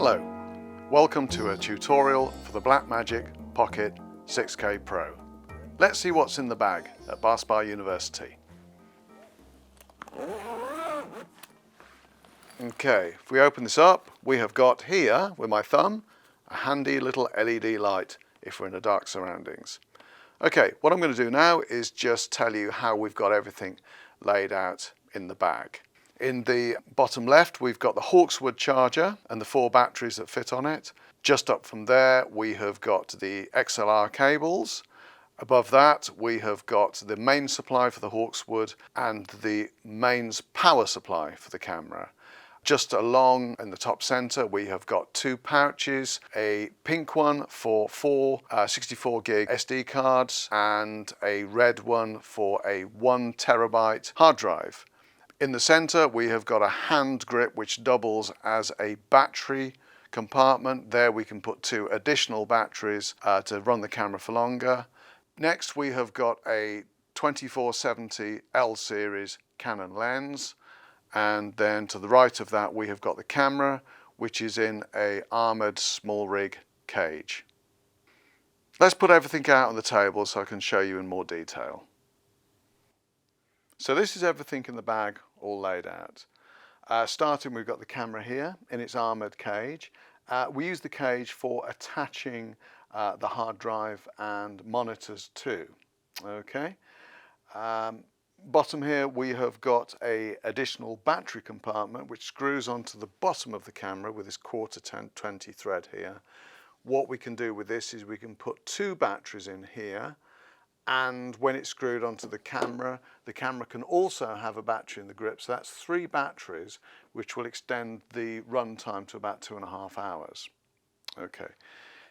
Hello, welcome to a tutorial for the Blackmagic Pocket 6K Pro. Let's see what's in the bag at Barspar University. Okay, if we open this up, we have got here, with my thumb, a handy little LED light if we're in the dark surroundings. Okay, what I'm going to do now is just tell you how we've got everything laid out in the bag. In the bottom left, we've got the Hawkswood charger and the 4 batteries that fit on it. Just up from there, we have got the XLR cables. Above that, we have got the main supply for the Hawkswood and the mains power supply for the camera. Just along in the top center, we have got 2 pouches, a pink one for 4 64 gig SD cards and a red one for a 1 terabyte hard drive. In the center, we have got a hand grip which doubles as a battery compartment. There we can put 2 additional batteries to run the camera for longer. Next, we have got a 2470 L series Canon lens. And then to the right of that, we have got the camera, which is in a armored small rig cage. Let's put everything out on the table so I can show you in more detail. So this is everything in the bag all laid out. Starting, we've got the camera here in its armored cage. We use the cage for attaching the hard drive and monitors to. Okay. Bottom here, we have got a additional battery compartment which screws onto the bottom of the camera with this 1/4 thread here. What we can do with this is we can put 2 batteries in here, and when it's screwed onto the camera can also have a battery in the grip, so that's 3 batteries which will extend the run time to about 2.5 hours. Okay,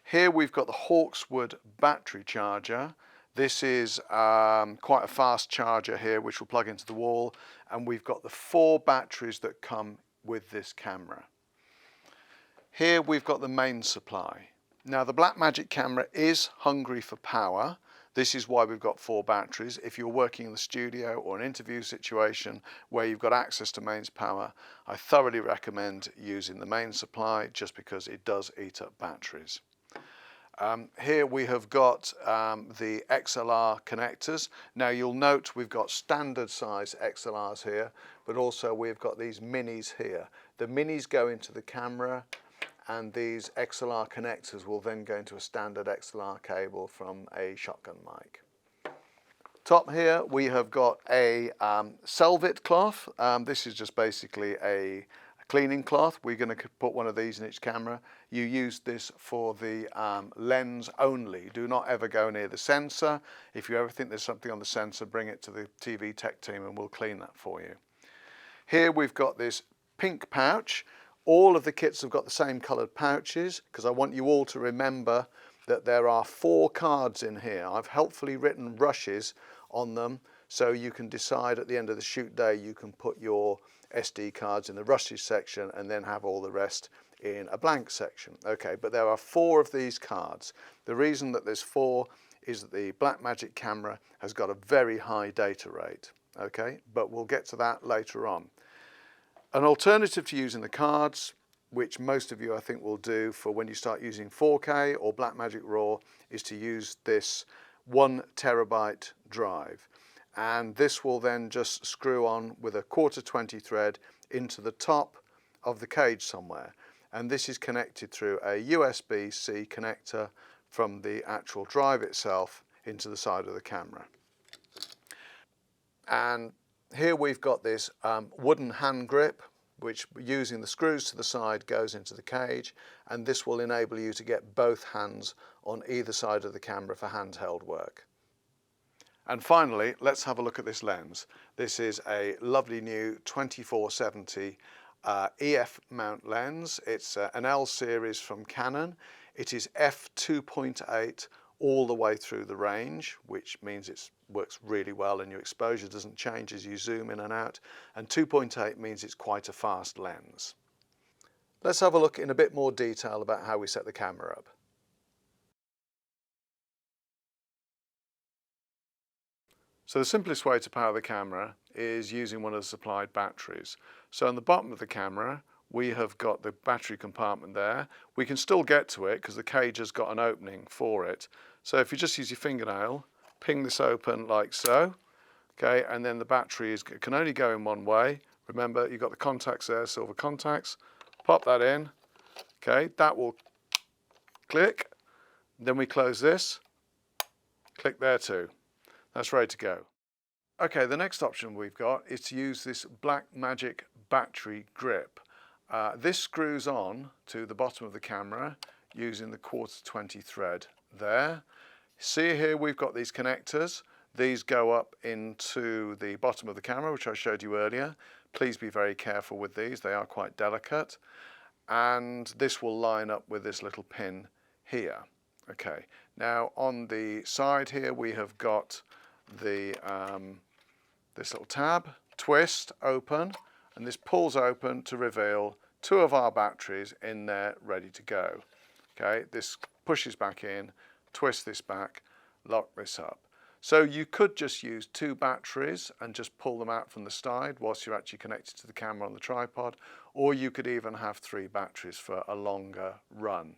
here we've got the Hawkswood battery charger. This is quite a fast charger here which will plug into the wall, and we've got the 4 batteries that come with this camera. Here we've got the main supply. Now the Blackmagic camera is hungry for power. This is why we've got 4 batteries. If you're working in the studio or an interview situation where you've got access to mains power, I thoroughly recommend using the main supply just because it does eat up batteries. Here we have got the XLR connectors. Now you'll note we've got standard size XLRs here, but also we've got these minis here. The minis go into the camera, and these XLR connectors will then go into a standard XLR cable from a shotgun mic. Top here we have got a Selvit cloth. This is just basically a cleaning cloth. We're going to put one of these in each camera. You use this for the lens only. Do not ever go near the sensor. If you ever think there's something on the sensor, bring it to the TV tech team and we'll clean that for you. Here we've got this pink pouch. All of the kits have got the same coloured pouches because I want you all to remember that there are 4 cards in here. I've helpfully written rushes on them so you can decide at the end of the shoot day you can put your SD cards in the rushes section and then have all the rest in a blank section. Okay, but there are 4 of these cards. The reason that there's 4 is that the Blackmagic camera has got a very high data rate. Okay, but we'll get to that later on. An alternative to using the cards, which most of you I think will do for when you start using 4K or Blackmagic RAW, is to use this 1 terabyte drive. And this will then just screw on with a 1/4 thread into the top of the cage somewhere. And this is connected through a USB-C connector from the actual drive itself into the side of the camera. And here we've got this wooden hand grip, which using the screws to the side goes into the cage, and this will enable you to get both hands on either side of the camera for handheld work. And finally, let's have a look at this lens. This is a lovely new 2470 EF mount lens. It's an L series from Canon. It is f2.8 all the way through the range, which means it works really well and your exposure doesn't change as you zoom in and out, and 2.8 means it's quite a fast lens. Let's have a look in a bit more detail about how we set the camera up. So the simplest way to power the camera is using one of the supplied batteries. So on the bottom of the camera we have got the battery compartment there. We can still get to it because the cage has got an opening for it. So if you just use your fingernail, ping this open like so, okay, and then the battery can only go in one way. Remember, you've got the contacts there, silver contacts. Pop that in, okay, that will click. Then we close this, click there too. That's ready to go. Okay, the next option we've got is to use this Blackmagic battery grip. This screws on to the bottom of the camera using the 1/4 thread there. See here we've got these connectors. These go up into the bottom of the camera, which I showed you earlier. Please be very careful with these, they are quite delicate. And this will line up with this little pin here. Okay, now on the side here we have got the this little tab, twist, open, and this pulls open to reveal 2 of our batteries in there ready to go. Okay, this pushes back in, twist this back, lock this up. So you could just use 2 batteries and just pull them out from the side whilst you're actually connected to the camera on the tripod, or you could even have 3 batteries for a longer run.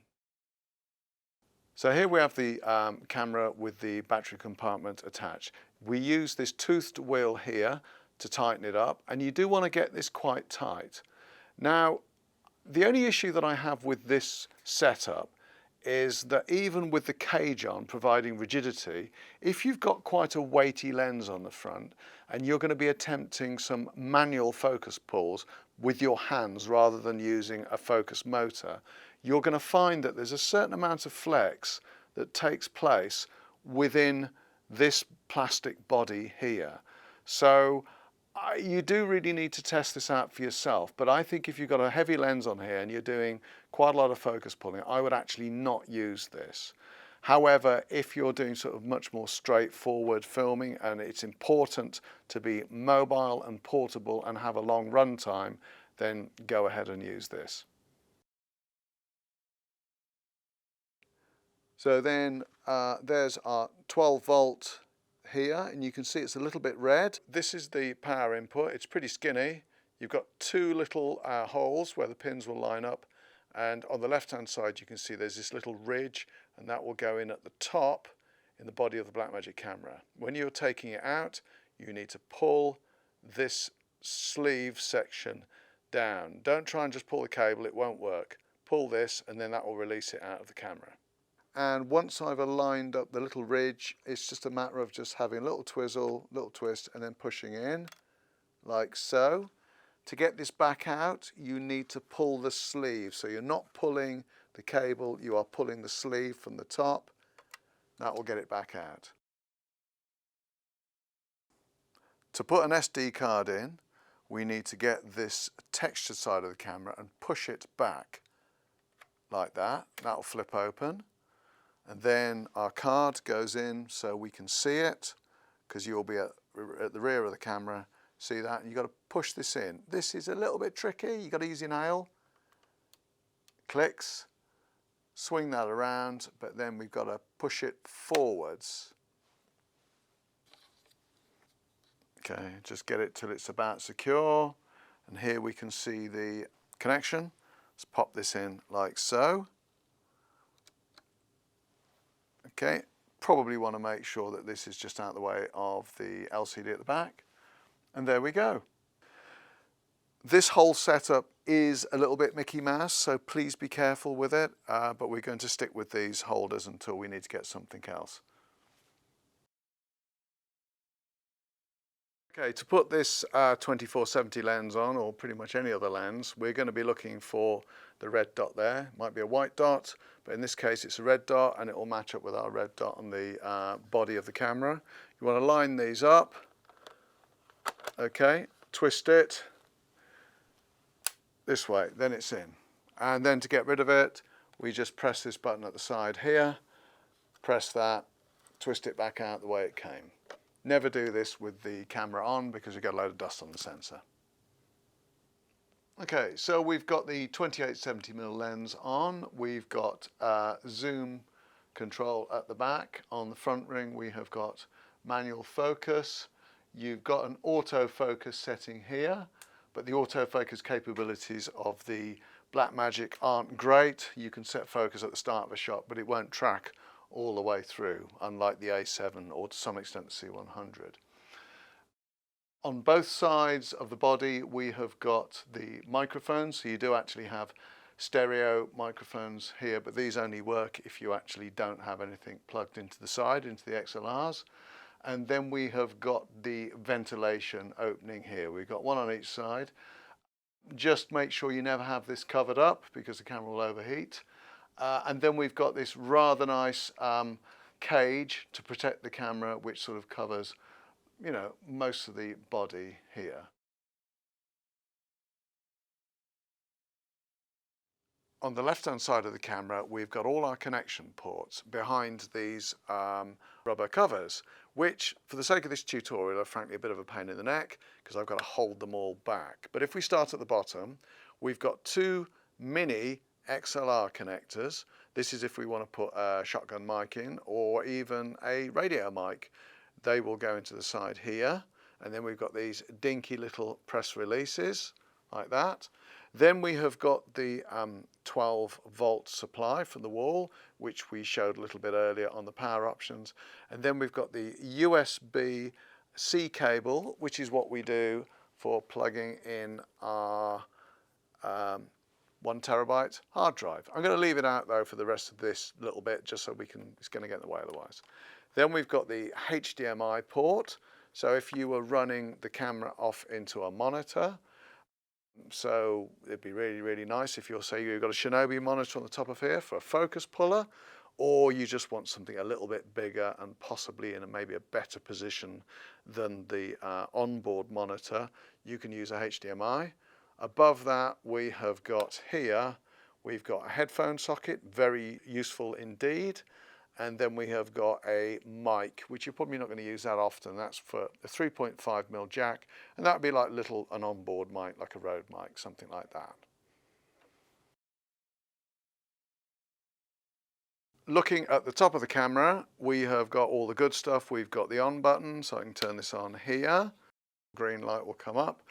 So here we have the camera with the battery compartment attached. We use this toothed wheel here to tighten it up, and you do want to get this quite tight. Now, the only issue that I have with this setup is that even with the cage on providing rigidity, if you've got quite a weighty lens on the front and you're going to be attempting some manual focus pulls with your hands rather than using a focus motor, you're going to find that there's a certain amount of flex that takes place within this plastic body here. So you do really need to test this out for yourself, but I think if you've got a heavy lens on here and you're doing quite a lot of focus pulling, I would actually not use this. However, if you're doing sort of much more straightforward filming and it's important to be mobile and portable and have a long run time, then go ahead and use this. So then there's our 12 volt here, and you can see it's a little bit red. This is the power input. It's pretty skinny. You've got 2 little holes where the pins will line up, and on the left hand side you can see there's this little ridge, and that will go in at the top in the body of the Blackmagic camera. When you're taking it out, you need to pull this sleeve section down. Don't try and just pull the cable, it won't work. Pull this and then that will release it out of the camera. And once I've aligned up the little ridge, it's just a matter of just having a little twizzle, little twist, and then pushing in, like so. To get this back out, you need to pull the sleeve. So you're not pulling the cable, you are pulling the sleeve from the top. That will get it back out. To put an SD card in, we need to get this textured side of the camera and push it back, like that. That will flip open. And then our card goes in so we can see it, because you'll be at the rear of the camera. See that? And you've got to push this in. This is a little bit tricky. You've got to use your nail. Clicks. Swing that around, but then we've got to push it forwards. Okay, just get it till it's about secure. And here we can see the connection. Let's pop this in like so. Okay, probably want to make sure that this is just out of the way of the LCD at the back. And there we go. This whole setup is a little bit Mickey Mouse, so please be careful with it, but we're going to stick with these holders until we need to get something else. Okay, to put this 24-70 lens on, or pretty much any other lens, we're going to be looking for the red dot there. It might be a white dot, but in this case it's a red dot, and it will match up with our red dot on the body of the camera. You want to line these up, okay, twist it this way, then it's in. And then to get rid of it, we just press this button at the side here, press that, twist it back out the way it came. Never do this with the camera on because you get a load of dust on the sensor. Okay, so we've got the 28-70mm lens on. We've got zoom control at the back. On the front ring we have got manual focus. You've got an autofocus setting here, but the autofocus capabilities of the Blackmagic aren't great. You can set focus at the start of a shot, but it won't track all the way through, unlike the A7 or to some extent the C100. On both sides of the body we have got the microphones, so you do actually have stereo microphones here, but these only work if you actually don't have anything plugged into the side, into the XLRs. And then we have got the ventilation opening here. We've got one on each side. Just make sure you never have this covered up because the camera will overheat. And then we've got this rather nice cage to protect the camera, which sort of covers, you know, most of the body here. On the left-hand side of the camera, we've got all our connection ports behind these rubber covers, which, for the sake of this tutorial, are frankly a bit of a pain in the neck because I've got to hold them all back. But if we start at the bottom, we've got two mini XLR connectors. This is if we want to put a shotgun mic in or even a radio mic. They will go into the side here. And then we've got these dinky little press releases like that. Then we have got the 12-volt supply from the wall, which we showed a little bit earlier on the power options. And then we've got the USB-C cable, which is what we do for plugging in our 1 terabyte hard drive. I'm going to leave it out though for the rest of this little bit, just so it's going to get in the way otherwise. Then we've got the HDMI port. So if you were running the camera off into a monitor, so it'd be really, really nice if you've got a Shinobi monitor on the top of here for a focus puller, or you just want something a little bit bigger and possibly in maybe a better position than the onboard monitor, you can use a HDMI. Above that we have got here, we've got a headphone socket, very useful indeed. And then we have got a mic, which you're probably not going to use that often. That's for a 3.5mm jack, and that would be like an onboard mic, like a Rode mic, something like that. Looking at the top of the camera, we have got all the good stuff. We've got the on button, so I can turn this on here. Green light will come up.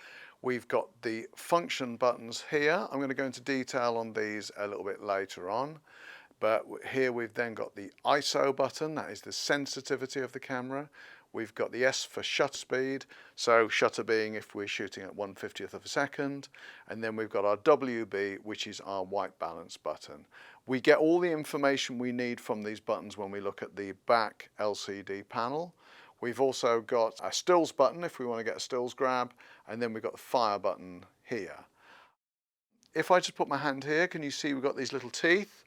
We've got the function buttons here. I'm going to go into detail on these a little bit later on. But here we've then got the ISO button, that is the sensitivity of the camera. We've got the S for shutter speed, so shutter being if we're shooting at 1/50th of a second. And then we've got our WB, which is our white balance button. We get all the information we need from these buttons when we look at the back LCD panel. We've also got a stills button if we want to get a stills grab, and then we've got the fire button here. If I just put my hand here, can you see we've got these little teeth?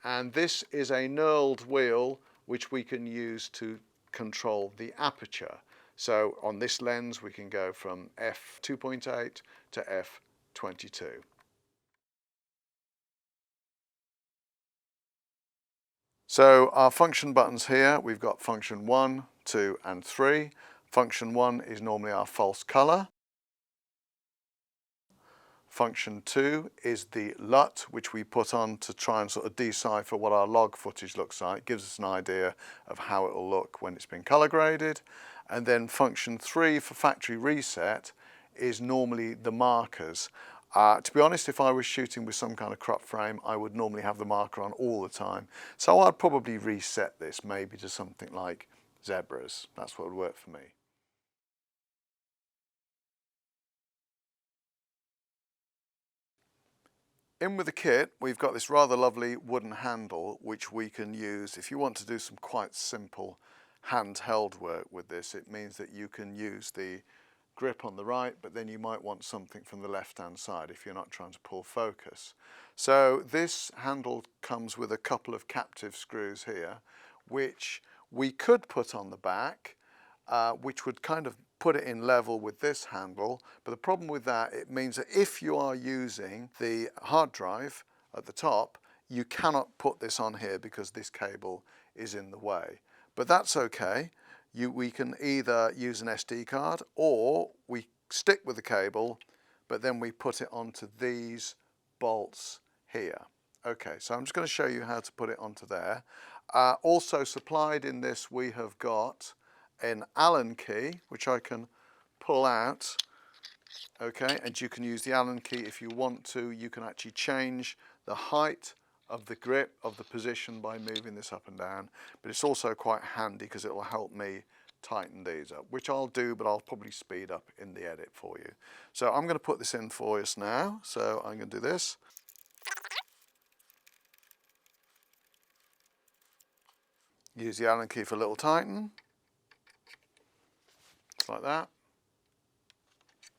And this is a knurled wheel which we can use to control the aperture. So on this lens we can go from f2.8 to f22. So our function buttons here, we've got function 1, 2 and 3. Function 1 is normally our false color. Function 2 is the LUT, which we put on to try and sort of decipher what our log footage looks like. It gives us an idea of how it will look when it's been color graded. And then function 3 for factory reset is normally the markers. To be honest, if I was shooting with some kind of crop frame, I would normally have the marker on all the time. So I'd probably reset this maybe to something like zebras. That's what would work for me. In with the kit, we've got this rather lovely wooden handle which we can use if you want to do some quite simple handheld work with this. It means that you can use the grip on the right, but then you might want something from the left-hand side if you're not trying to pull focus. So this handle comes with a couple of captive screws here, which we could put on the back, which would kind of put it in level with this handle. But the problem with that, it means that if you are using the hard drive at the top, you cannot put this on here because this cable is in the way. But that's okay. We can either use an SD card or we stick with the cable, but then we put it onto these bolts here. Okay, so I'm just going to show you how to put it onto there. Also supplied in this, we have got an Allen key, which I can pull out Okay, and you can use the Allen key if you want to. You can actually change the height of the grip of the position by moving this up and down, but it's also quite handy because it will help me tighten these up, which I'll do, but I'll probably speed up in the edit for you. So I'm going to put this in for us now. So I'm going to do this. Use the Allen key for a little tighten. Just like that.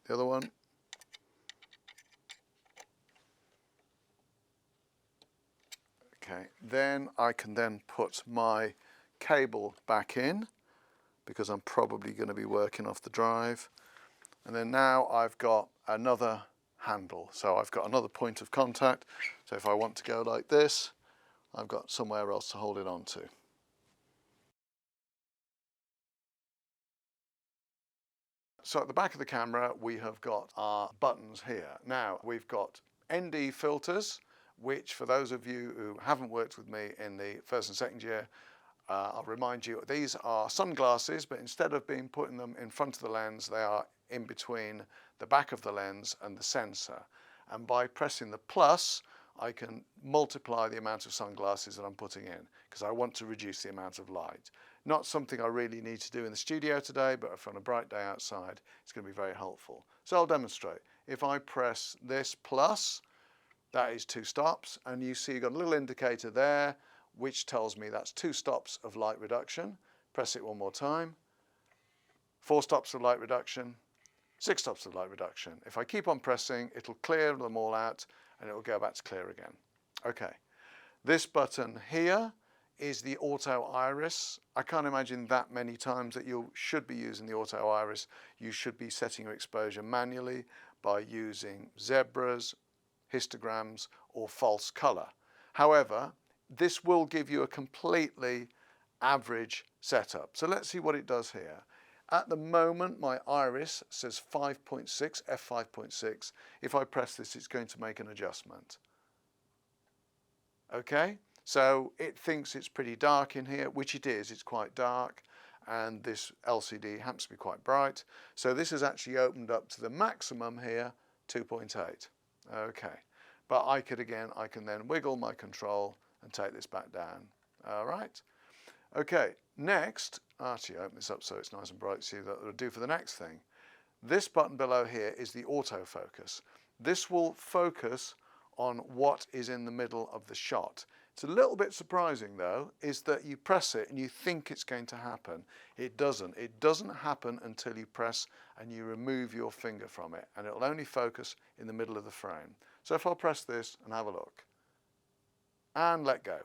The other one. Okay, then I can then put my cable back in because I'm probably going to be working off the drive. And then now I've got another handle. So I've got another point of contact. So if I want to go like this, I've got somewhere else to hold it on to. So at the back of the camera, we have got our buttons here. Now we've got ND filters, which for those of you who haven't worked with me in the first and second year, I'll remind you, these are sunglasses, but instead of putting them in front of the lens, they are in between the back of the lens and the sensor. And by pressing the plus, I can multiply the amount of sunglasses that I'm putting in because I want to reduce the amount of light. Not something I really need to do in the studio today, but if on a bright day outside, it's going to be very helpful. So I'll demonstrate. If I press this plus, that is 2 stops, and you see you've got a little indicator there which tells me that's 2 stops of light reduction. Press it one more time. 4 stops of light reduction, 6 stops of light reduction. If I keep on pressing, it'll clear them all out and it will go back to clear again. Okay, this button here is the auto iris. I can't imagine that many times that you should be using the auto iris. You should be setting your exposure manually by using zebras, histograms, or false color. However, this will give you a completely average setup. So let's see what it does here. At the moment, my iris says 5.6, f5.6. If I press this, it's going to make an adjustment. Okay, so it thinks it's pretty dark in here, which it is. It's quite dark, and this LCD happens to be quite bright. So this has actually opened up to the maximum here, 2.8. Okay, but I can then wiggle my control and take this back down. All right. Okay, next, actually open this up so it's nice and bright, see what it'll do for the next thing. This button below here is the autofocus. This will focus on what is in the middle of the shot. It's a little bit surprising though, is that you press it and you think it's going to happen. It doesn't. It doesn't happen until you press and you remove your finger from it, and it'll only focus in the middle of the frame. So if I'll press this and have a look, and let go,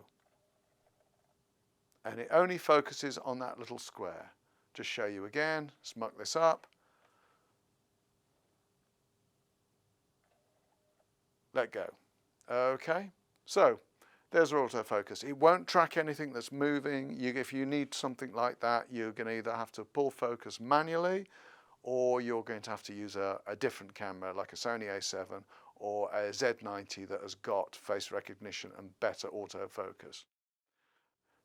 and it only focuses on that little square. Just show you again, smuck this up, let go. Okay, so there's our autofocus. It won't track anything that's moving. If you need something like that, you're going to either have to pull focus manually, or you're going to have to use a different camera like a Sony A7 or a Z90 that has got face recognition and better autofocus.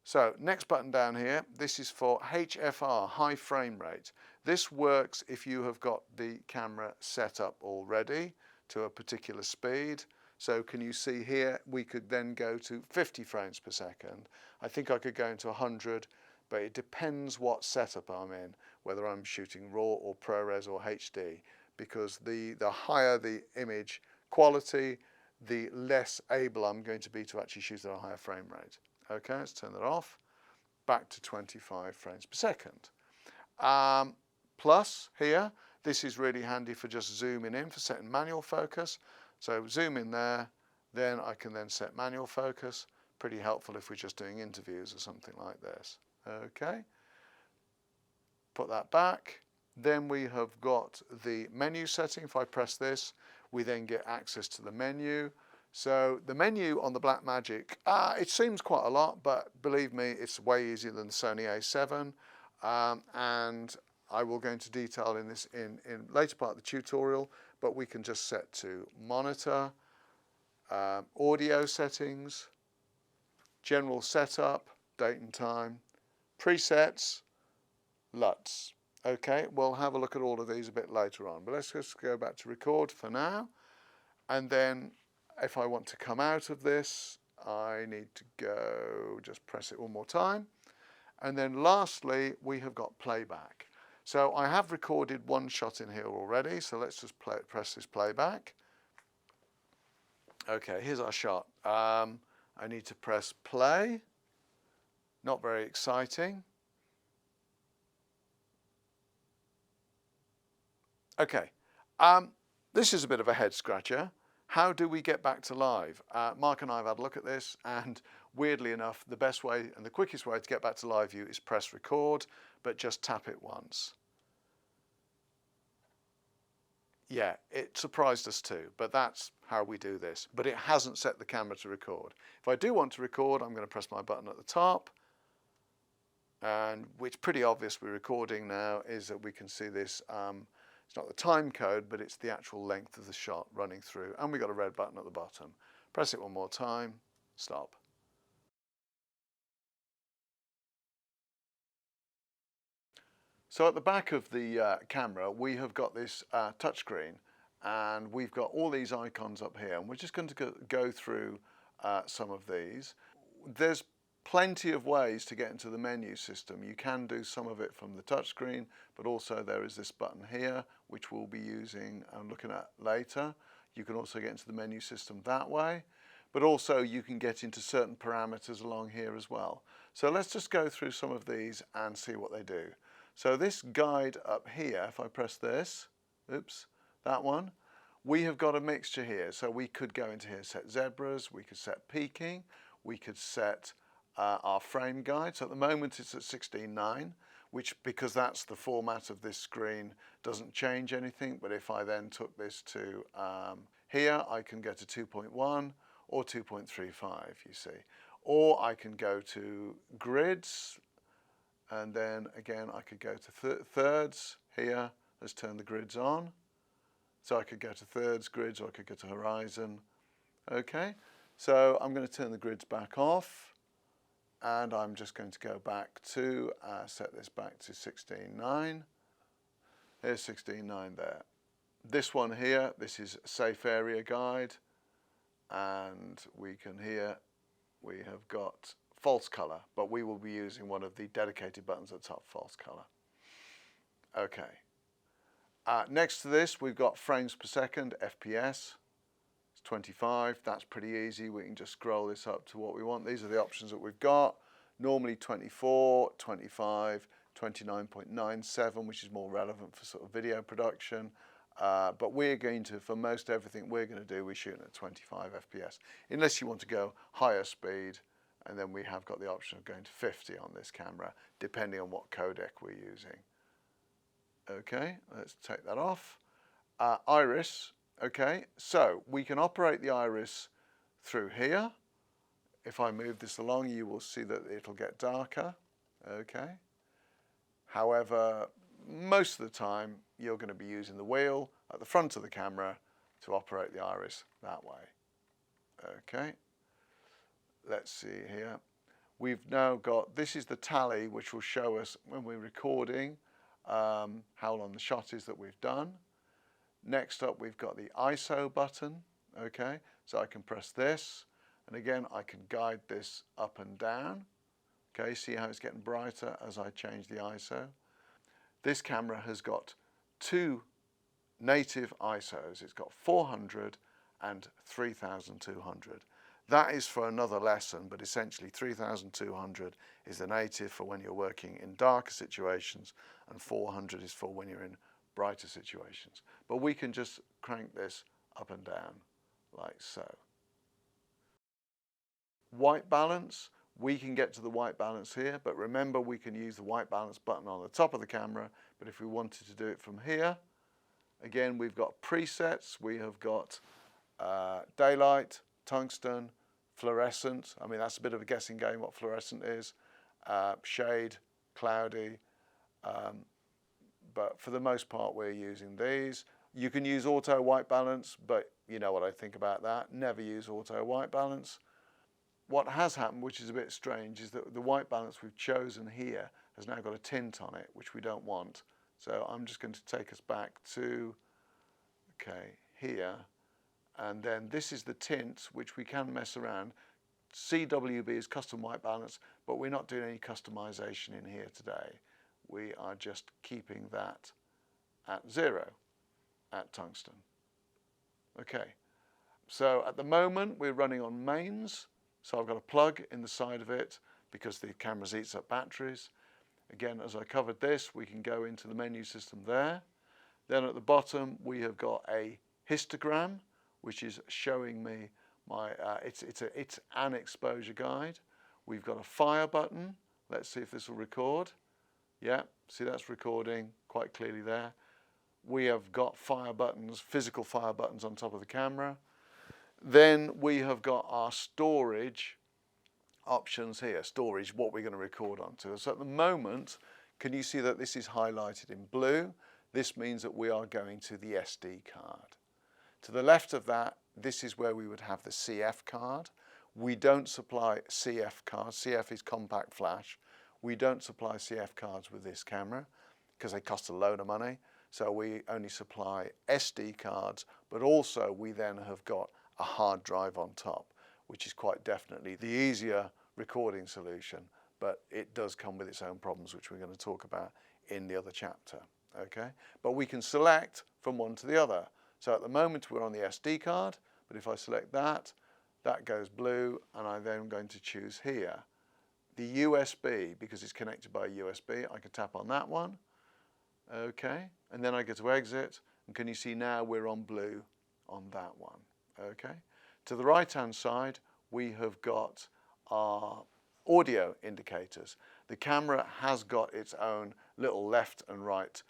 So next button down here, this is for HFR, high frame rate. This works if you have got the camera set up already to a particular speed. So can you see here, we could then go to 50 frames per second. I think I could go into 100, but it depends what setup I'm in, whether I'm shooting RAW or ProRes or HD, because the higher the image quality, the less able I'm going to be to actually shoot at a higher frame rate. Okay, let's turn that off. Back to 25 frames per second. Plus here, this is really handy for just zooming in for setting manual focus. So zoom in there, then I can then set manual focus. Pretty helpful if we're just doing interviews or something like this. Okay, put that back. Then we have got the menu setting. If I press this, we then get access to the menu. So the menu on the Blackmagic, it seems quite a lot, but believe me, it's way easier than the Sony A7. And I will go into detail in this in later part of the tutorial, but we can just set to monitor, audio settings, general setup, date and time, presets, Luts. Okay, we'll have a look at all of these a bit later on, but let's just go back to record for now. And then if I want to come out of this, I need to go, just press it one more time. And then lastly, we have got playback. So I have recorded one shot in here already, so let's just press this playback. Okay, here's our shot. I need to press play. Not very exciting. Okay, this is a bit of a head scratcher. How do we get back to live? Mark and I have had a look at this, and weirdly enough, the best way and the quickest way to get back to live view is press record, but just tap it once. Yeah, it surprised us too, but that's how we do this. But it hasn't set the camera to record. If I do want to record, I'm going to press my button at the top, and which pretty obvious we're recording now is that we can see this. It's not the time code, but it's the actual length of the shot running through, and we've got a red button at the bottom. Press it one more time, stop. So at the back of the camera, we have got this touchscreen, and we've got all these icons up here, and we're just going to go through some of these. There's plenty of ways to get into the menu system. You can do some of it from the touchscreen, but also there is this button here, which we'll be using and looking at later. You can also get into the menu system that way, but also you can get into certain parameters along here as well. So let's just go through some of these and see what they do. So this guide up here, if I press this, oops, that one, we have got a mixture here. So we could go into here, set zebras, we could set peaking, we could set our frame guide. So at the moment it's at 16:9, which, because that's the format of this screen, doesn't change anything. But if I then took this to here, I can go to 2.1 or 2.35, you see. Or I can go to grids, and then again I could go to thirds here. Let's turn the grids on. So I could go to thirds, grids, or I could go to horizon. Okay, so I'm going to turn the grids back off, and I'm just going to go back to set this back to 16:9. Here's 16:9 there. This one here, this is safe area guide, and we can here, we have got false color, but we will be using one of the dedicated buttons at the top, false color. Okay. Next to this, we've got frames per second, FPS. It's 25. That's pretty easy. We can just scroll this up to what we want. These are the options that we've got. Normally 24, 25, 29.97, which is more relevant for sort of video production. But we're going to, for most everything we're going to do, we're shooting at 25 FPS. Unless you want to go higher speed, and then we have got the option of going to 50 on this camera, depending on what codec we're using. Okay, let's take that off. Iris, okay, so we can operate the iris through here. If I move this along, you will see that it'll get darker, okay. However, most of the time, you're going to be using the wheel at the front of the camera to operate the iris that way. Okay, let's see here. We've now got, this is the tally, which will show us when we're recording how long the shot is that we've done. Next up, we've got the ISO button, okay? So I can press this, and again, I can guide this up and down. Okay, see how it's getting brighter as I change the ISO. This camera has got two native ISOs. It's got 400 and 3200. That is for another lesson, but essentially 3200 is the native for when you're working in darker situations, and 400 is for when you're in brighter situations. But we can just crank this up and down like so. White balance, we can get to the white balance here, but remember we can use the white balance button on the top of the camera, but if we wanted to do it from here, again we've got presets, we have got daylight, tungsten, fluorescent. I mean, that's a bit of a guessing game what fluorescent is. Shade, cloudy, but for the most part we're using these. You can use auto white balance, but you know what I think about that. Never use auto white balance. What has happened, which is a bit strange, is that the white balance we've chosen here has now got a tint on it, which we don't want. So I'm just going to take us back to, okay, here. And then this is the tint, which we can mess around. CWB is custom white balance, but we're not doing any customization in here today. We are just keeping that at 0 at tungsten. Okay, so at the moment we're running on mains. So I've got a plug in the side of it because the camera eats up batteries. Again, as I covered this, we can go into the menu system there. Then at the bottom we have got a histogram, which is showing me my, it's an exposure guide. We've got a fire button. Let's see if this will record. Yeah, see that's recording quite clearly there. We have got fire buttons, physical fire buttons on top of the camera. Then we have got our storage options here. Storage, what we're going to record onto. So at the moment, can you see that this is highlighted in blue? This means that we are going to the SD card. To the left of that, this is where we would have the CF card. We don't supply CF cards. CF is compact flash. We don't supply CF cards with this camera because they cost a load of money. So we only supply SD cards, but also we then have got a hard drive on top, which is quite definitely the easier recording solution, but it does come with its own problems, which we're going to talk about in the other chapter. Okay, but we can select from one to the other. So at the moment we're on the SD card, but if I select that, that goes blue, and I then am going to choose here the USB, because it's connected by USB. I can tap on that one. Okay, and then I get to exit, and can you see now we're on blue on that one. Okay, to the right hand side we have got our audio indicators. The camera has got its own little left and right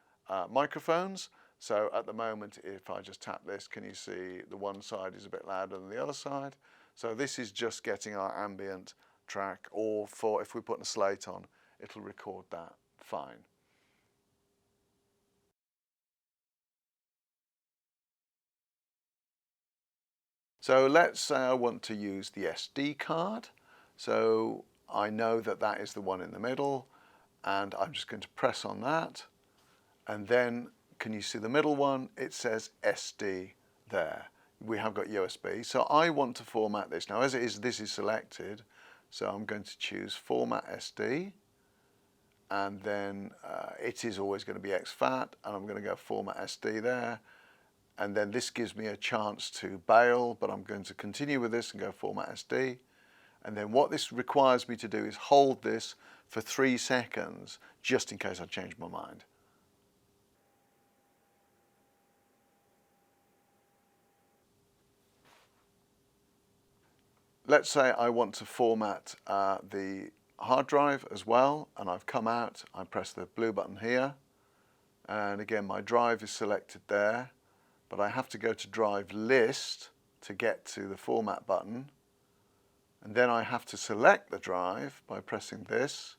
microphones. So at the moment, if I just tap this, can you see the one side is a bit louder than the other side? So this is just getting our ambient track, or for if we put a slate on, it'll record that fine. So let's say I want to use the SD card. So I know that that is the one in the middle, and I'm just going to press on that, and then can you see the middle one? It says SD there. We have got USB. So I want to format this. Now as it is, this is selected. So I'm going to choose Format SD. And then it is always going to be exFAT. And I'm going to go Format SD there. And then this gives me a chance to bail. But I'm going to continue with this and go Format SD. And then what this requires me to do is hold this for 3 seconds, just in case I change my mind. Let's say I want to format the hard drive as well, and I've come out, I press the blue button here, and again my drive is selected there, but I have to go to drive list to get to the format button, and then I have to select the drive by pressing this,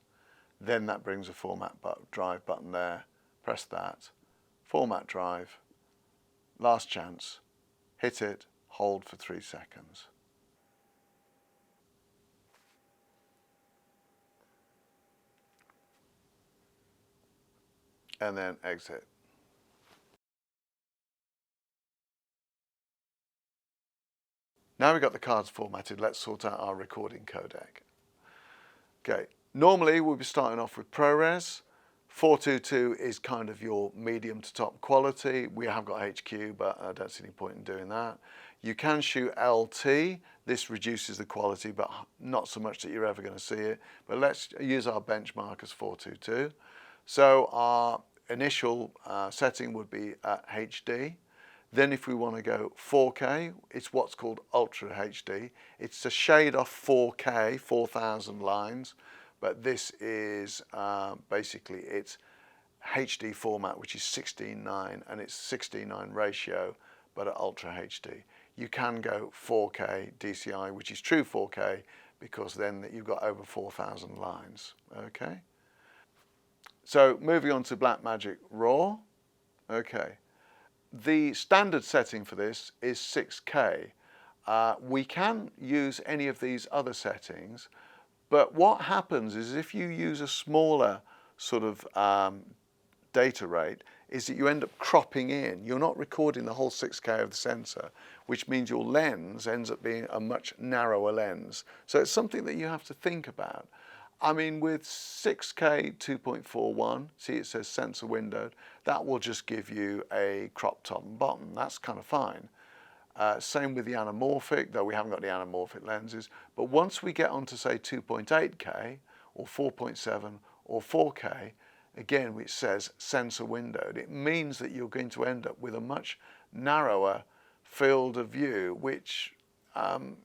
then that brings a format drive button there, press that, format drive, last chance, hit it, hold for 3 seconds. And then exit. Now we've got the cards formatted, let's sort out our recording codec. Okay, normally we'll be starting off with ProRes. 422 is kind of your medium to top quality. We have got HQ, but I don't see any point in doing that. You can shoot LT. This reduces the quality, but not so much that you're ever going to see it. But let's use our benchmark as 422. So our initial setting would be at HD. Then if we want to go 4K, it's what's called Ultra HD. It's a shade off 4K, 4,000 lines, but this is basically it's HD format, which is 16:9, and it's 16:9 ratio, but at Ultra HD. You can go 4K DCI, which is true 4K, because then you've got over 4,000 lines, okay? So moving on to Blackmagic RAW, okay. The standard setting for this is 6K. We can use any of these other settings, but what happens is if you use a smaller sort of data rate is that you end up cropping in. You're not recording the whole 6K of the sensor, which means your lens ends up being a much narrower lens. So it's something that you have to think about. I mean, with 6K 2.41, see it says sensor windowed, that will just give you a crop top and bottom. That's kind of fine. Same with the anamorphic, though we haven't got the anamorphic lenses. But once we get on to say 2.8K or 4.7 or 4K, again, which says sensor windowed, it means that you're going to end up with a much narrower field of view, which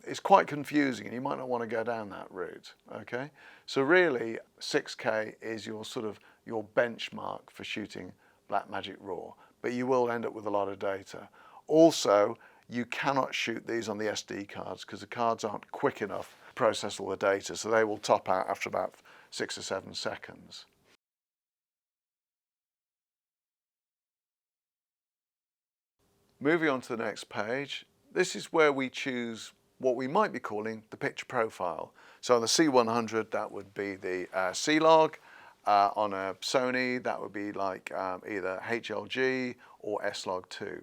is quite confusing, and you might not want to go down that route. Okay, so really 6K is your sort of your benchmark for shooting Blackmagic RAW, but you will end up with a lot of data. Also, you cannot shoot these on the SD cards because the cards aren't quick enough to process all the data, so they will top out after about 6 or 7 seconds. Moving on to the next page, this is where we choose what we might be calling the picture profile. So on the C100, that would be the C-Log. On a Sony, that would be like either HLG or S-Log2.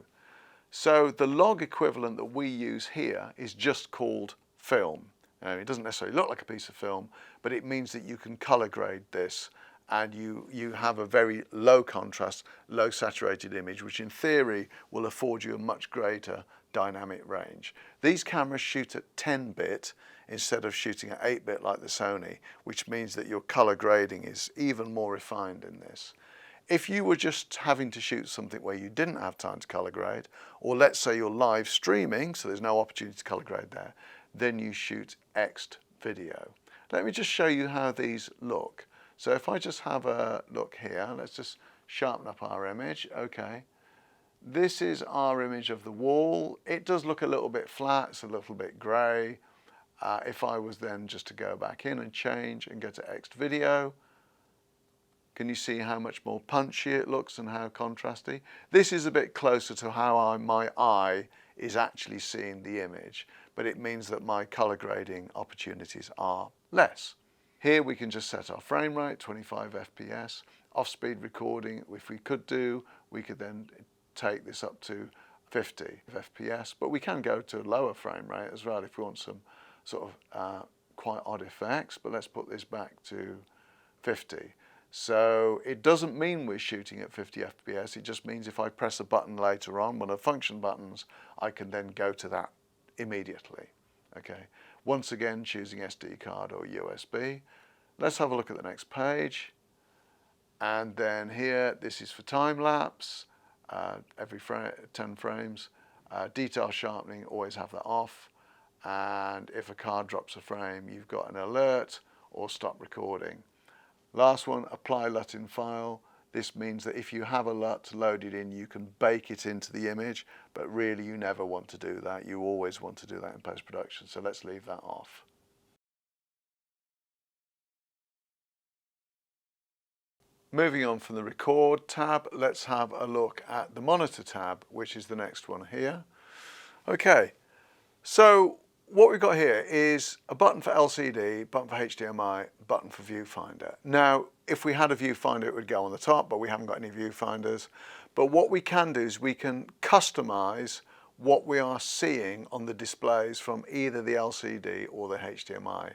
So the log equivalent that we use here is just called film. It doesn't necessarily look like a piece of film, but it means that you can color grade this, and you have a very low contrast, low saturated image, which in theory will afford you a much greater dynamic range. These cameras shoot at 10-bit instead of shooting at 8-bit like the Sony, which means that your color grading is even more refined in this. If you were just having to shoot something where you didn't have time to color grade, or let's say you're live streaming, so there's no opportunity to color grade there, then you shoot Xed video. Let me just show you how these look. So if I just have a look here, let's just sharpen up our image. Okay, this is our image of the wall. It does look a little bit flat, it's a little bit grey. If I was then just to go back in and change and go to Xed video, can you see how much more punchy it looks and how contrasty? This is a bit closer to how my eye is actually seeing the image, but it means that my color grading opportunities are less. Here we can just set our frame rate, 25 FPS. Off-speed recording, if we could do, we could then take this up to 50 FPS, but we can go to a lower frame rate as well if we want some sort of quite odd effects, but let's put this back to 50. So it doesn't mean we're shooting at 50 FPS, it just means if I press a button later on, one of the function buttons, I can then go to that immediately. Okay. Once again, choosing SD card or USB. Let's have a look at the next page. And then here, this is for time lapse, every 10 frames. Detail sharpening, always have that off. And if a card drops a frame, you've got an alert or stop recording. Last one, apply LUT in file. This means that if you have a LUT loaded in, you can bake it into the image, but really you never want to do that. You always want to do that in post-production, so let's leave that off. Moving on from the record tab, let's have a look at the monitor tab, which is the next one here. Okay, so what we've got here is a button for LCD, button for HDMI, button for viewfinder. Now, if we had a viewfinder, it would go on the top, but we haven't got any viewfinders. But what we can do is we can customize what we are seeing on the displays from either the LCD or the HDMI.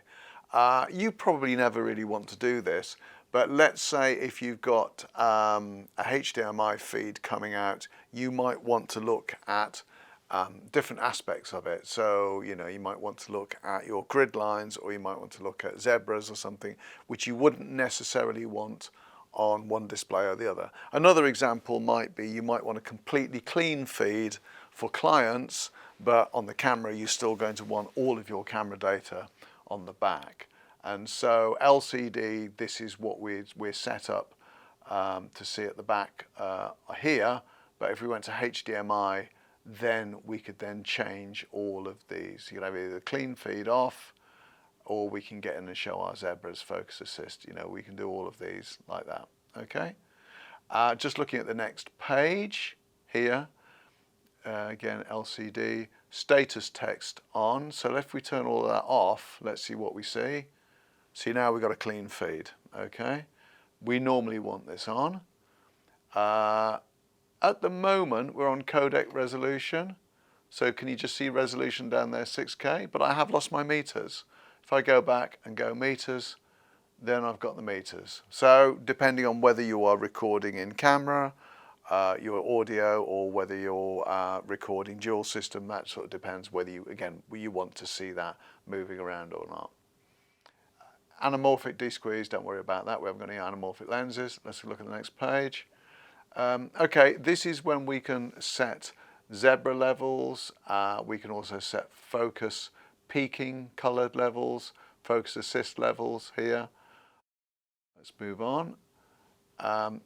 You probably never really want to do this, but let's say if you've got a HDMI feed coming out, you might want to look at different aspects of it. So, you know, you might want to look at your grid lines, or you might want to look at zebras or something, which you wouldn't necessarily want on one display or the other. Another example might be you might want a completely clean feed for clients, but on the camera you're still going to want all of your camera data on the back. And so LCD, this is what we're set up to see at the back here, but if we went to HDMI, then we could then change all of these. You can have either the clean feed off, or we can get in and show our zebras, focus assist. You know, we can do all of these like that. Okay. Just looking at the next page here. Again, LCD, status text on. So if we turn all of that off, let's see what we see. See, now we've got a clean feed. Okay. We normally want this on. At the moment, we're on codec resolution. So can you just see resolution down there, 6K? But I have lost my meters. If I go back and go meters, then I've got the meters. So depending on whether you are recording in camera, your audio, or whether you're recording dual system, that sort of depends whether you, again, you want to see that moving around or not. Anamorphic desqueeze, don't worry about that. We haven't got any anamorphic lenses. Let's look at the next page. Okay, this is when we can set zebra levels. We can also set focus peaking colored levels, focus assist levels here. Let's move on.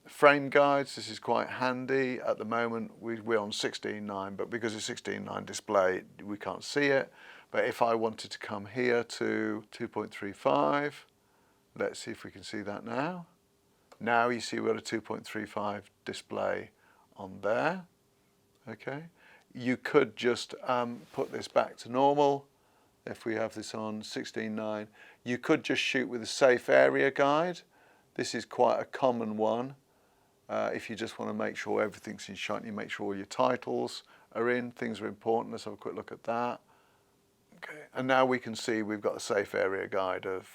Frame guides, this is quite handy. At the moment we're on 16:9, but because it's 16:9 display we can't see it. But if I wanted to come here to 2.35, let's see if we can see that now. Now you see we've got a 2.35 display on there. Okay, you could just put this back to normal. If we have this on 16:9, you could just shoot with a safe area guide. This is quite a common one. If you just want to make sure everything's in shot, you make sure all your titles are in, things are important. Let's have a quick look at that. Okay, and now we can see we've got a safe area guide of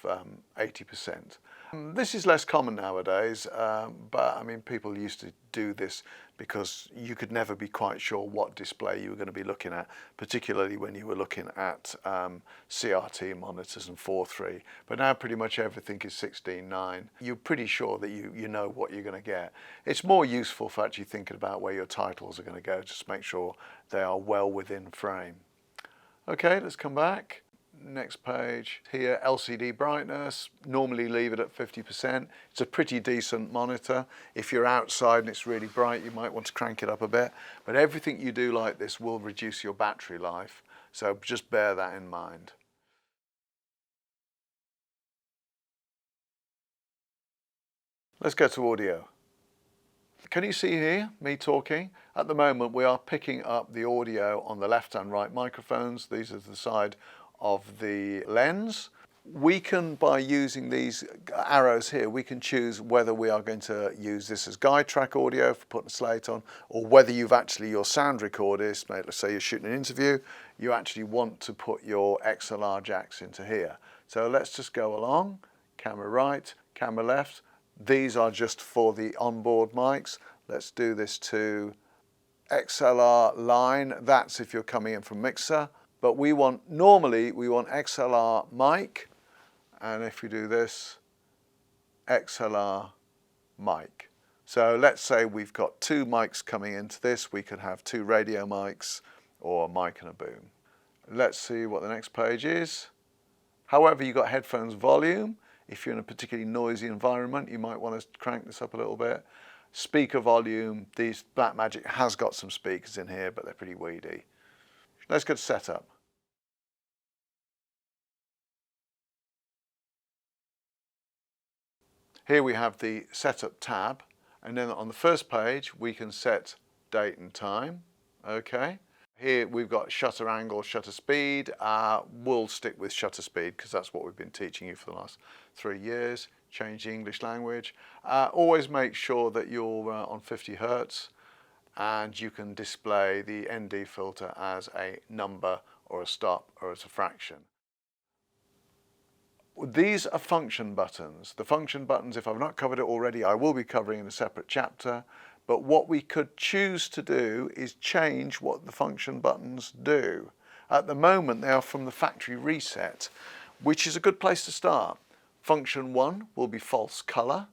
80%. This is less common nowadays, but I mean people used to do this because you could never be quite sure what display you were going to be looking at, particularly when you were looking at CRT monitors and 4:3. But now pretty much everything is 16:9. You're pretty sure that you know what you're going to get. It's more useful for actually thinking about where your titles are going to go, just make sure they are well within frame. Okay, let's come back. Next page here, LCD brightness, normally leave it at 50%. It's a pretty decent monitor. If you're outside and it's really bright, you might want to crank it up a bit. But everything you do like this will reduce your battery life, so just bear that in mind. Let's go to audio. Can you see here me talking? At the moment we are picking up the audio on the left and right microphones. These are the side of the lens. We can, by using these arrows here, we can choose whether we are going to use this as guide track audio for putting a slate on, or whether you've actually, your sound recordist, let's say you're shooting an interview, you actually want to put your XLR jacks into here. So let's just go along, camera right, camera left. These are just for the onboard mics. Let's do this to XLR line. That's if you're coming in from mixer. But normally we want XLR mic. And if we do this, XLR mic. So let's say we've got two mics coming into this. We could have two radio mics or a mic and a boom. Let's see what the next page is. However, you've got headphones volume. If you're in a particularly noisy environment, you might want to crank this up a little bit. Speaker volume, Blackmagic has got some speakers in here, but they're pretty weedy. Let's go to setup. Here we have the setup tab, and then on the first page we can set date and time. Okay. Here we've got shutter angle, shutter speed. We'll stick with shutter speed because that's what we've been teaching you for the last 3 years. Change the English language. Always make sure that you're on 50 Hertz and you can display the ND filter as a number or a stop or as a fraction. These are function buttons. The function buttons, if I've not covered it already, I will be covering in a separate chapter. But what we could choose to do is change what the function buttons do. At the moment, they are from the factory reset, which is a good place to start. Function 1 will be false color.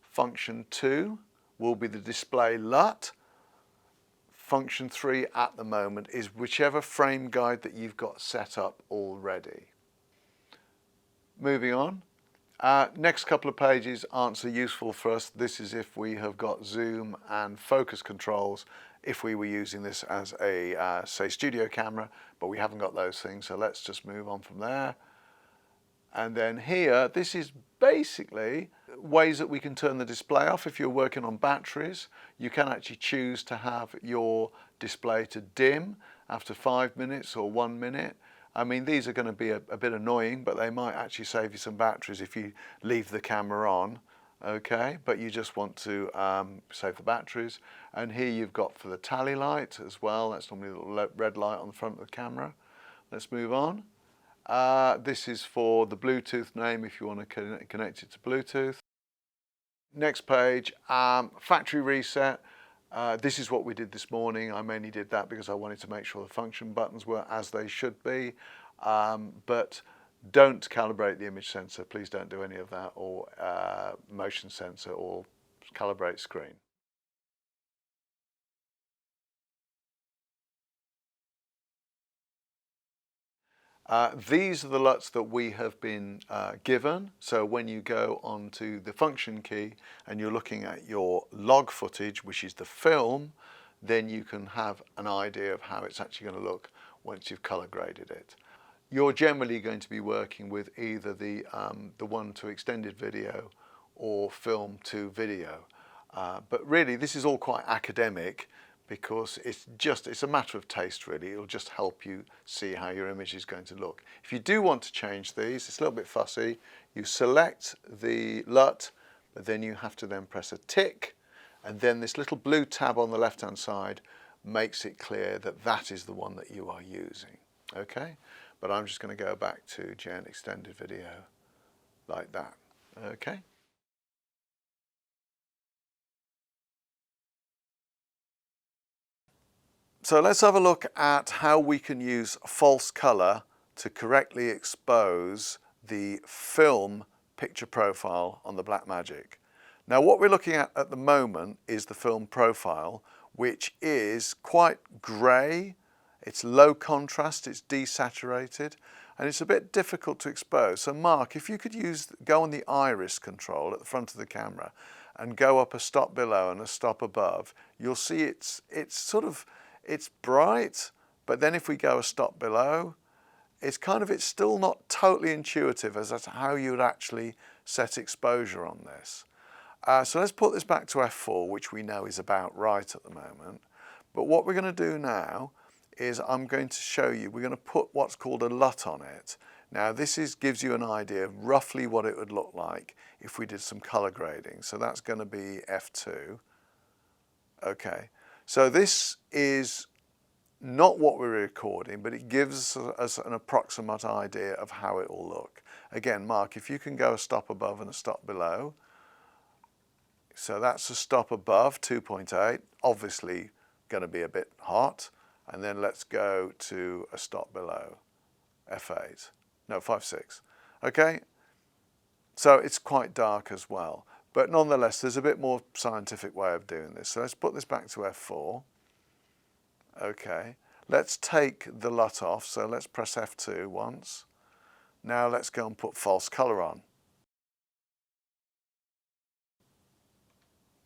Function 2 will be the display LUT. Function 3 at the moment is whichever frame guide that you've got set up already. Moving on. Next couple of pages aren't so useful for us. This is if we have got zoom and focus controls, if we were using this as a, say, studio camera, but we haven't got those things, so let's just move on from there. And then here, this is basically ways that we can turn the display off. If you're working on batteries, you can actually choose to have your display to dim after 5 minutes or 1 minute. I mean, these are going to be a bit annoying, but they might actually save you some batteries if you leave the camera on. okay, but you just want to save the batteries. And here you've got for the tally light as well, that's normally a little red light on the front of the camera. Let's move on. This is for the Bluetooth name if you want to connect it to Bluetooth. Next page, factory reset. This is what we did this morning. I mainly did that because I wanted to make sure the function buttons were as they should be. But don't calibrate the image sensor. Please don't do any of that, or motion sensor, or calibrate screen. These are the LUTs that we have been given. So when you go onto the function key and you're looking at your log footage, which is the film, then you can have an idea of how it's actually going to look once you've color graded it. You're generally going to be working with either the one to extended video or film to video. But really this is all quite academic, because it's a matter of taste really. It'll just help you see how your image is going to look. If you do want to change these, it's a little bit fussy. You select the LUT, but then you have to then press a tick, and then this little blue tab on the left hand side makes it clear that that is the one that you are using. Okay, but I'm just going to go back to Gen Extended Video like that. Okay. So let's have a look at how we can use false color to correctly expose the film picture profile on the Blackmagic. Now what we're looking at the moment is the film profile, which is quite grey, it's low contrast, it's desaturated, and it's a bit difficult to expose. So Mark, if you could go on the iris control at the front of the camera and go up a stop below and a stop above, you'll see it's bright, but then if we go a stop below, it's still not totally intuitive as to how you would actually set exposure on this. So let's put this back to f4, which we know is about right at the moment. But what we're going to do now is I'm going to show you, we're going to put what's called a LUT on it. Now this gives you an idea of roughly what it would look like if we did some color grading. So that's going to be f2. Okay. So this is not what we're recording, but it gives us an approximate idea of how it will look. Again, Mark, if you can go a stop above and a stop below. So that's a stop above, 2.8, obviously going to be a bit hot. And then let's go to a stop below, f8, no, 5.6. Okay, so it's quite dark as well. But nonetheless, there's a bit more scientific way of doing this. So let's put this back to f4. Okay, let's take the LUT off. So let's press f2 once. Now let's go and put false color on.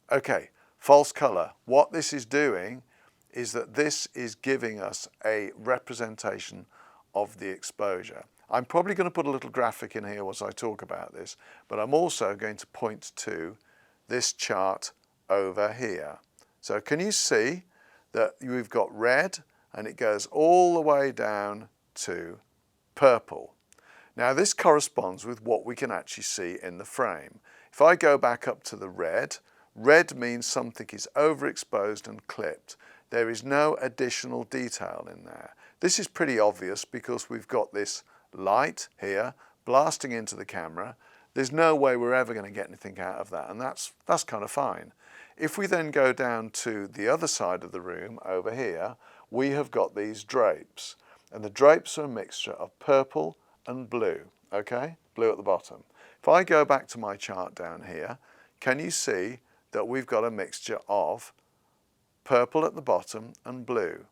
Okay, false color. What this is doing is that this is giving us a representation of the exposure. I'm probably going to put a little graphic in here as I talk about this, but I'm also going to point to this chart over here. So can you see that we've got red and it goes all the way down to purple. Now this corresponds with what we can actually see in the frame. If I go back up to the red, red means something is overexposed and clipped. There is no additional detail in there. This is pretty obvious because we've got this light here blasting into the camera. There's no way we're ever going to get anything out of that, and that's kind of fine. If we then go down to the other side of the room over here, we have got these drapes, and the drapes are a mixture of purple and blue, okay? Blue at the bottom. If I go back to my chart down here, can you see that we've got a mixture of purple at the bottom and blue?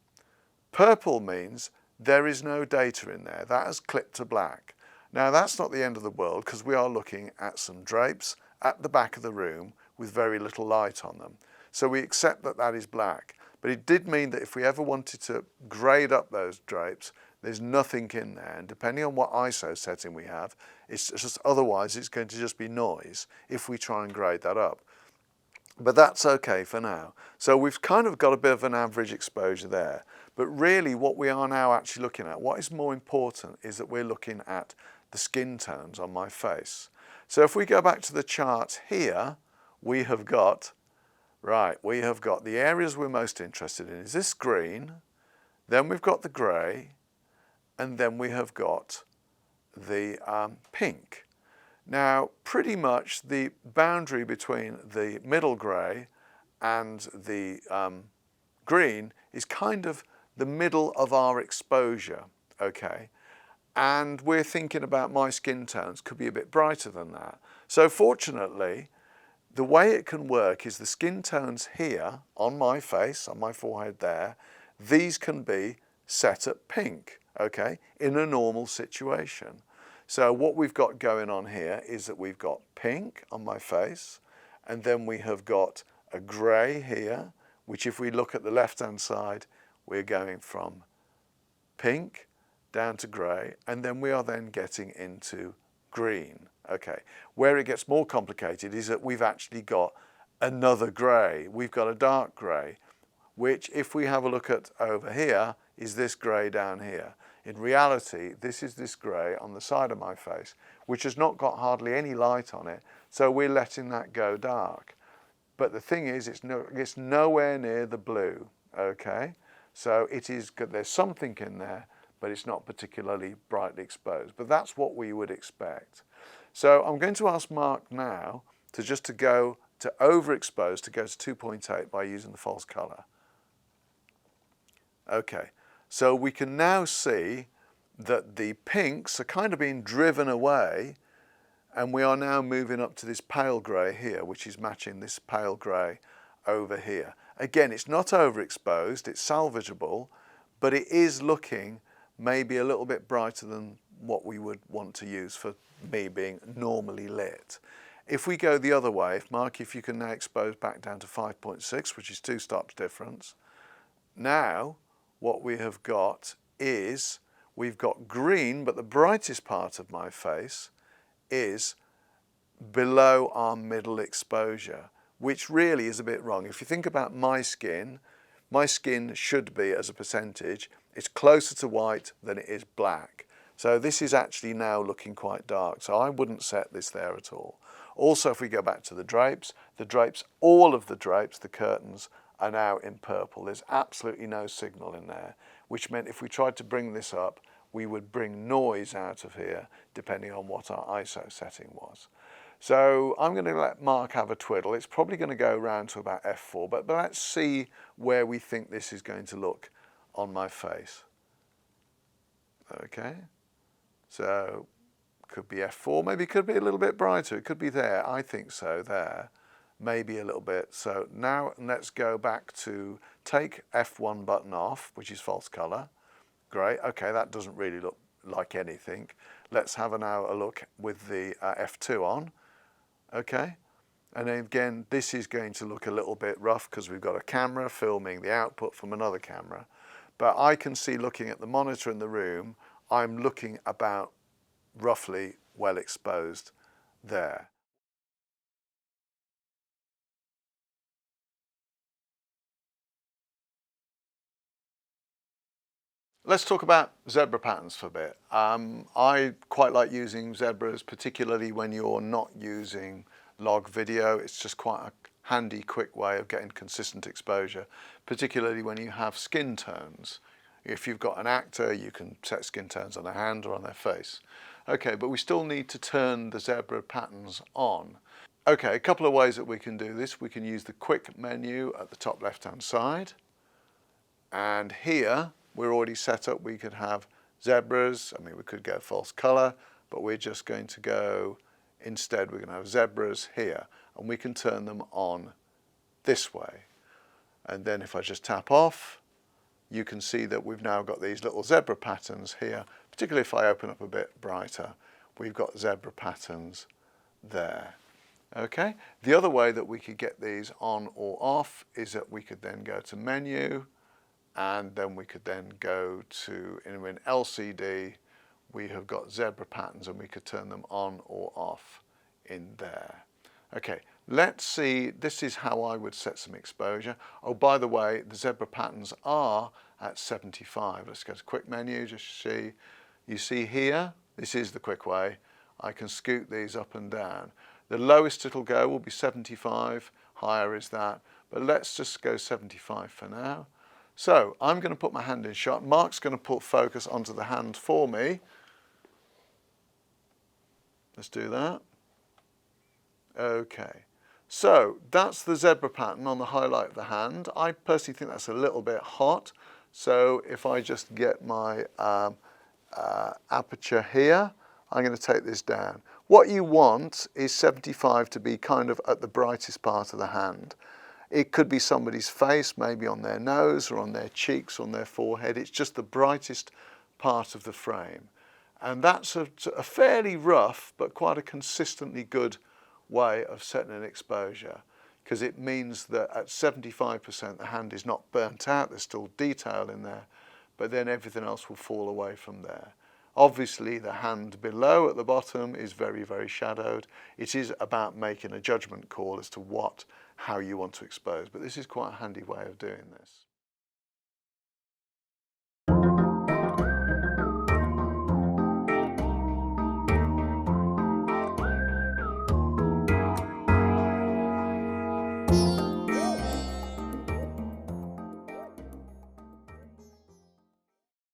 Purple means there is no data in there. That has clipped to black. Now that's not the end of the world because we are looking at some drapes at the back of the room with very little light on them. So we accept that that is black. But it did mean that if we ever wanted to grade up those drapes, there's nothing in there. And depending on what ISO setting we have, it's just otherwise it's going to just be noise if we try and grade that up. But that's okay for now. So we've kind of got a bit of an average exposure there. But really what we are now actually looking at, what is more important is that we're looking at the skin tones on my face. So if we go back to the chart here, we have got, the areas we're most interested in is this green, then we've got the grey, and then we have got the pink. Now, pretty much the boundary between the middle grey and the green is kind of the middle of our exposure, okay? And we're thinking about my skin tones could be a bit brighter than that. So fortunately, the way it can work is the skin tones here on my face, on my forehead there, these can be set at pink, okay, in a normal situation. So what we've got going on here is that we've got pink on my face, and then we have got a grey here, which if we look at the left-hand side, we're going from pink down to grey, and then we are then getting into green, okay. Where it gets more complicated is that we've actually got another grey. We've got a dark grey, which if we have a look at over here, is this grey down here. In reality, this is this grey on the side of my face, which has not got hardly any light on it, so we're letting that go dark. But the thing is, it's nowhere near the blue, okay? So there's something in there, but it's not particularly brightly exposed. But that's what we would expect. So I'm going to ask Mark now to go to overexpose, to go to 2.8 by using the false colour. Okay. So we can now see that the pinks are kind of being driven away, and we are now moving up to this pale grey here, which is matching this pale grey over here. Again, it's not overexposed, it's salvageable, but it is looking maybe a little bit brighter than what we would want to use for me being normally lit. If we go the other way, Mark, if you can now expose back down to 5.6, which is 2 stops difference, now what we have got is we've got green, but the brightest part of my face is below our middle exposure, which really is a bit wrong. If you think about my skin should be, as a percentage, it's closer to white than it is black. So this is actually now looking quite dark, so I wouldn't set this there at all. Also, if we go back to the drapes, all of the drapes, the curtains, are now in purple. There's absolutely no signal in there, which meant if we tried to bring this up, we would bring noise out of here, depending on what our ISO setting was. So I'm going to let Mark have a twiddle. It's probably going to go around to about f4, but let's see where we think this is going to look on my face. Okay, so could be f4, maybe it could be a little bit brighter. It could be there, I think so, there. Maybe a little bit. So now let's go back to take F1 button off, which is false colour. Great, okay, that doesn't really look like anything. Let's have now a look with the F2 on, okay? And then again, this is going to look a little bit rough because we've got a camera filming the output from another camera. But I can see, looking at the monitor in the room, I'm looking about roughly well exposed there. Let's talk about zebra patterns for a bit. I quite like using zebras, particularly when you're not using log video. It's just quite a handy, quick way of getting consistent exposure, particularly when you have skin tones. If you've got an actor, you can set skin tones on their hand or on their face. Okay, but we still need to turn the zebra patterns on. Okay, a couple of ways that we can do this. We can use the quick menu at the top left-hand side, and here we're already set up. We could have zebras. I mean, we could go false color, but we're just going to go, instead we're going to have zebras here, and we can turn them on this way. And then if I just tap off, you can see that we've now got these little zebra patterns here. Particularly if I open up a bit brighter, we've got zebra patterns there. Okay, the other way that we could get these on or off is that we could then go to menu, and then we could then go to, in LCD, we have got zebra patterns, and we could turn them on or off in there. Okay, let's see, this is how I would set some exposure. Oh, by the way, the zebra patterns are at 75. Let's go to quick menu, just see. You see here, this is the quick way. I can scoot these up and down. The lowest it'll go will be 75, higher is that, but let's just go 75 for now. So I'm going to put my hand in shot. Mark's going to put focus onto the hand for me. Let's do that. Okay, so that's the zebra pattern on the highlight of the hand. I personally think that's a little bit hot, so if I just get my aperture here, I'm going to take this down. What you want is 75 to be kind of at the brightest part of the hand. It could be somebody's face, maybe on their nose or on their cheeks, on their forehead. It's just the brightest part of the frame. And that's a fairly rough but quite a consistently good way of setting an exposure, because it means that at 75% the hand is not burnt out, there's still detail in there, but then everything else will fall away from there. Obviously the hand below at the bottom is very, very shadowed. It is about making a judgment call as to how you want to expose, but this is quite a handy way of doing this.